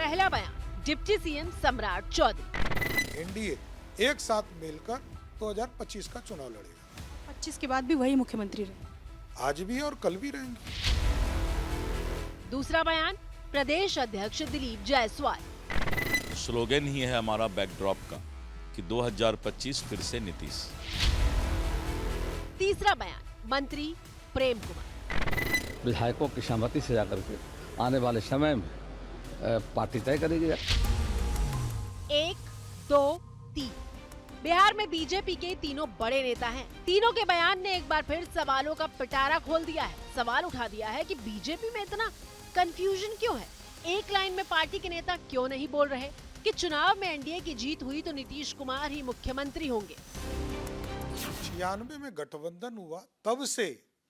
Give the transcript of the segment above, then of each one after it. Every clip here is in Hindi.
पहला बयान डिप्टी सीएम सम्राट चौधरी। एनडीए एक साथ मिलकर 2025 का चुनाव लड़ेगा। 25 के बाद भी वही मुख्यमंत्री रहे, आज भी और कल भी रहेंगे। दूसरा बयान प्रदेश अध्यक्ष दिलीप जायसवाल। स्लोगन ही है हमारा बैकड्रॉप का कि 2025 फिर से नीतीश। तीसरा बयान मंत्री प्रेम कुमार। विधायकों की सहमति से जाकर के आने वाले समय में पार्टी तय करेगी। 1, 2, 3 बिहार में बीजेपी के तीनों बड़े नेता हैं। तीनों के बयान ने एक बार फिर सवालों का पिटारा खोल दिया है। सवाल उठा दिया है कि बीजेपी में इतना कंफ्यूजन क्यों है। एक लाइन में पार्टी के नेता क्यों नहीं बोल रहे कि चुनाव में एनडीए की जीत हुई तो नीतीश कुमार ही मुख्यमंत्री होंगे। 96 में गठबंधन हुआ, तब से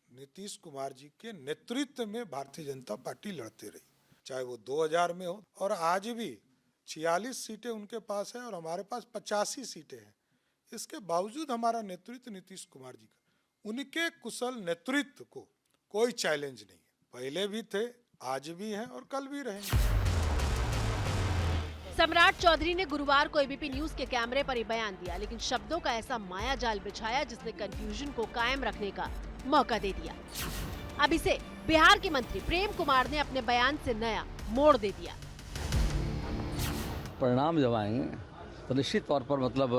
नीतीश कुमार जी के नेतृत्व में भारतीय जनता पार्टी लड़ते रही, चाहे वो 2000 में हो, और आज भी 46 सीटें उनके पास है और हमारे पास 85 सीटें हैं। इसके बावजूद हमारा नेतृत्व नीतीश कुमार जी का, उनके कुशल नेतृत्व को कोई चैलेंज नहीं है। पहले भी थे, आज भी हैं और कल भी रहेंगे। सम्राट चौधरी ने गुरुवार को एबीपी न्यूज के कैमरे पर ही बयान दिया, लेकिन शब्दों का ऐसा माया जाल बिछाया जिसने कंफ्यूजन को कायम रखने का मौका दे दिया। अब इसे बिहार के मंत्री प्रेम कुमार ने अपने बयान से नया मोड़ दे दिया। परिणाम जब आएंगे तो निश्चित तौर पर मतलब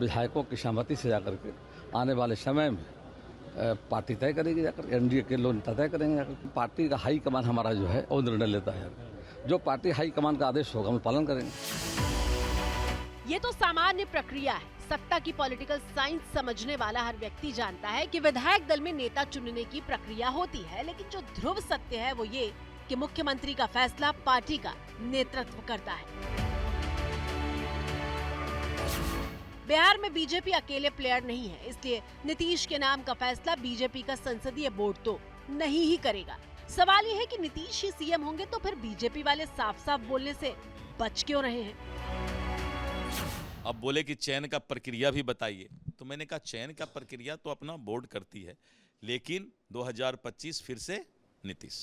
विधायकों की सहमति से जाकर के आने वाले समय में पार्टी तय करेगी, जाकर एनडीए के लोग तय करेंगे। पार्टी का हाई कमान हमारा जो है वो निर्णय लेता है। जो पार्टी हाई कमान का आदेश होगा हम पालन करेंगे। ये तो सामान्य प्रक्रिया है। सत्ता की पॉलिटिकल साइंस समझने वाला हर व्यक्ति जानता है कि विधायक दल में नेता चुनने की प्रक्रिया होती है, लेकिन जो ध्रुव सत्य है वो ये कि मुख्यमंत्री का फैसला पार्टी का नेतृत्व करता है। बिहार में बीजेपी अकेले प्लेयर नहीं है, इसलिए नीतीश के नाम का फैसला बीजेपी का संसदीय बोर्ड तो नहीं ही करेगा। सवाल ये है कि नीतीश ही सीएम होंगे तो फिर बीजेपी वाले साफ साफ बोलने से बच क्यों रहे हैं। अब बोले कि चयन का प्रक्रिया भी बताइए, तो मैंने कहा चयन का प्रक्रिया तो अपना बोर्ड करती है, लेकिन 2025 फिर से नीतीश।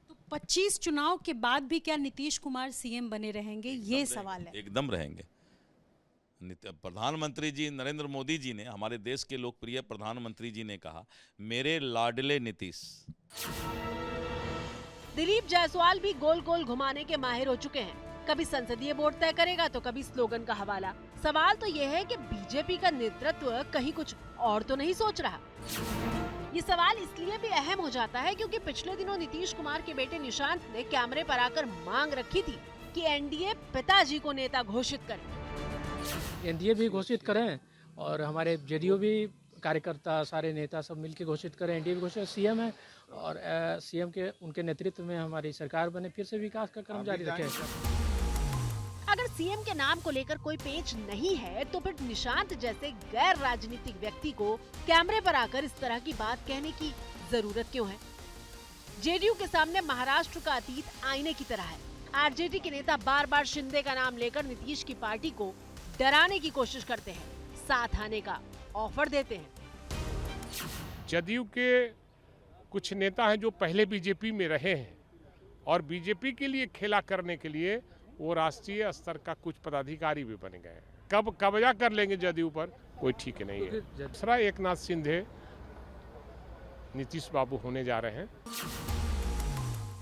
तो 25 चुनाव के बाद भी क्या नीतीश कुमार सीएम बने रहेंगे, ये सवाल है। एकदम रहेंगे। प्रधानमंत्री जी नरेंद्र मोदी जी ने, हमारे देश के लोकप्रिय प्रधानमंत्री जी ने कहा, मेरे लाडले नीतीश। दिलीप जायसवाल भी गोल गोल घुमाने के माहिर हो चुके हैं। कभी संसदीय बोर्ड तय करेगा तो कभी स्लोगन का हवाला। सवाल तो यह है कि बीजेपी का नेतृत्व कहीं कुछ और तो नहीं सोच रहा। ये सवाल इसलिए भी अहम हो जाता है क्योंकि पिछले दिनों नीतीश कुमार के बेटे निशांत ने कैमरे पर आकर मांग रखी थी कि एनडीए पिताजी को नेता घोषित करे। एनडीए भी घोषित करें और हमारे जेडीयू भी कार्यकर्ता सारे नेता सब मिलकर घोषित करें, एनडीए भी घोषित, सीएम है और सीएम के उनके नेतृत्व में हमारी सरकार बने, फिर से विकास का क्रम जारी रखें। अगर सीएम के नाम को लेकर कोई पेच नहीं है तो फिर निशांत जैसे गैर राजनीतिक व्यक्ति को कैमरे पर आकर इस तरह की बात कहने की जरूरत क्यों है। जेडीयू के सामने महाराष्ट्र का अतीत आईने की तरह है। आरजेडी के नेता बार बार शिंदे का नाम लेकर नीतीश की पार्टी को डराने की कोशिश करते हैं, साथ आने का ऑफर देते हैं। जदयू के कुछ नेता हैं जो पहले बीजेपी में रहे हैं और बीजेपी के लिए खेला करने के लिए वो राष्ट्रीय स्तर का कुछ पदाधिकारी भी बन गए। कब कब्जा कर लेंगे जदयू पर कोई ठीक नहीं है। दूसरा एकनाथ शिंदे नीतीश बाबू होने जा रहे हैं।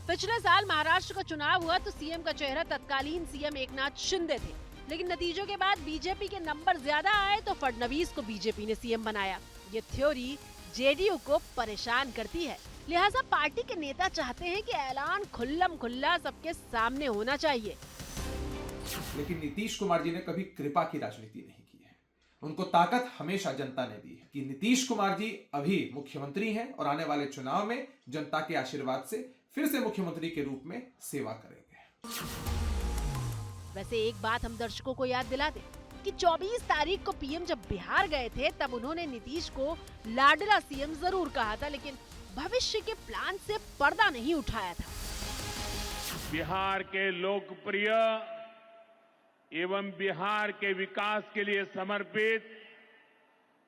पिछले साल महाराष्ट्र का चुनाव हुआ तो सीएम का चेहरा तत्कालीन सीएम एकनाथ शिंदे थे, लेकिन नतीजों के बाद बीजेपी के नंबर ज्यादा आए तो फडणवीस को बीजेपी ने सीएम बनाया। ये थ्योरी जेडीयू को परेशान करती है, लिहाजा पार्टी के नेता चाहते हैं कि ऐलान खुल्लम खुल्ला सबके सामने होना चाहिए। लेकिन नीतीश कुमार जी ने कभी कृपा की राजनीति नहीं की है। उनको ताकत हमेशा जनता ने दी है कि नीतीश कुमार जी अभी मुख्यमंत्री हैं और आने वाले चुनाव में जनता के आशीर्वाद से फिर से मुख्यमंत्री के रूप में सेवा करेंगे। वैसे एक बात हम दर्शकों को याद दिला दें कि 24 तारीख को पीएम जब बिहार गए थे तब उन्होंने नीतीश को लाडला सीएम जरूर कहा था, लेकिन भविष्य के प्लान से पर्दा नहीं उठाया था। बिहार के लोकप्रिय एवं बिहार के विकास के लिए समर्पित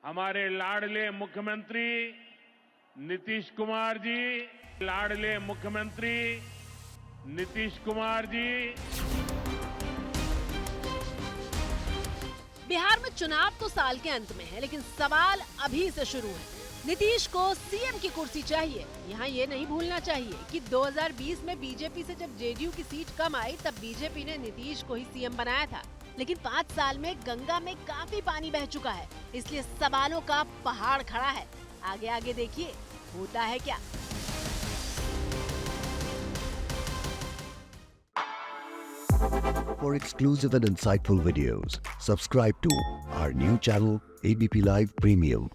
हमारे लाडले मुख्यमंत्री नीतीश कुमार जी, लाडले मुख्यमंत्री नीतीश कुमार जी बिहार में चुनाव तो साल के अंत में है, लेकिन सवाल अभी से शुरू है। नीतीश को सीएम की कुर्सी चाहिए। यहाँ ये नहीं भूलना चाहिए कि 2020 में बीजेपी से जब जेडीयू की सीट कम आई तब बीजेपी ने नीतीश को ही सीएम बनाया था। लेकिन 5 साल में गंगा में काफी पानी बह चुका है, इसलिए सवालों का पहाड़ खड़ा है। आगे आगे देखिए होता है क्या। For exclusive and insightful videos, subscribe to our new channel ABP Live Premium.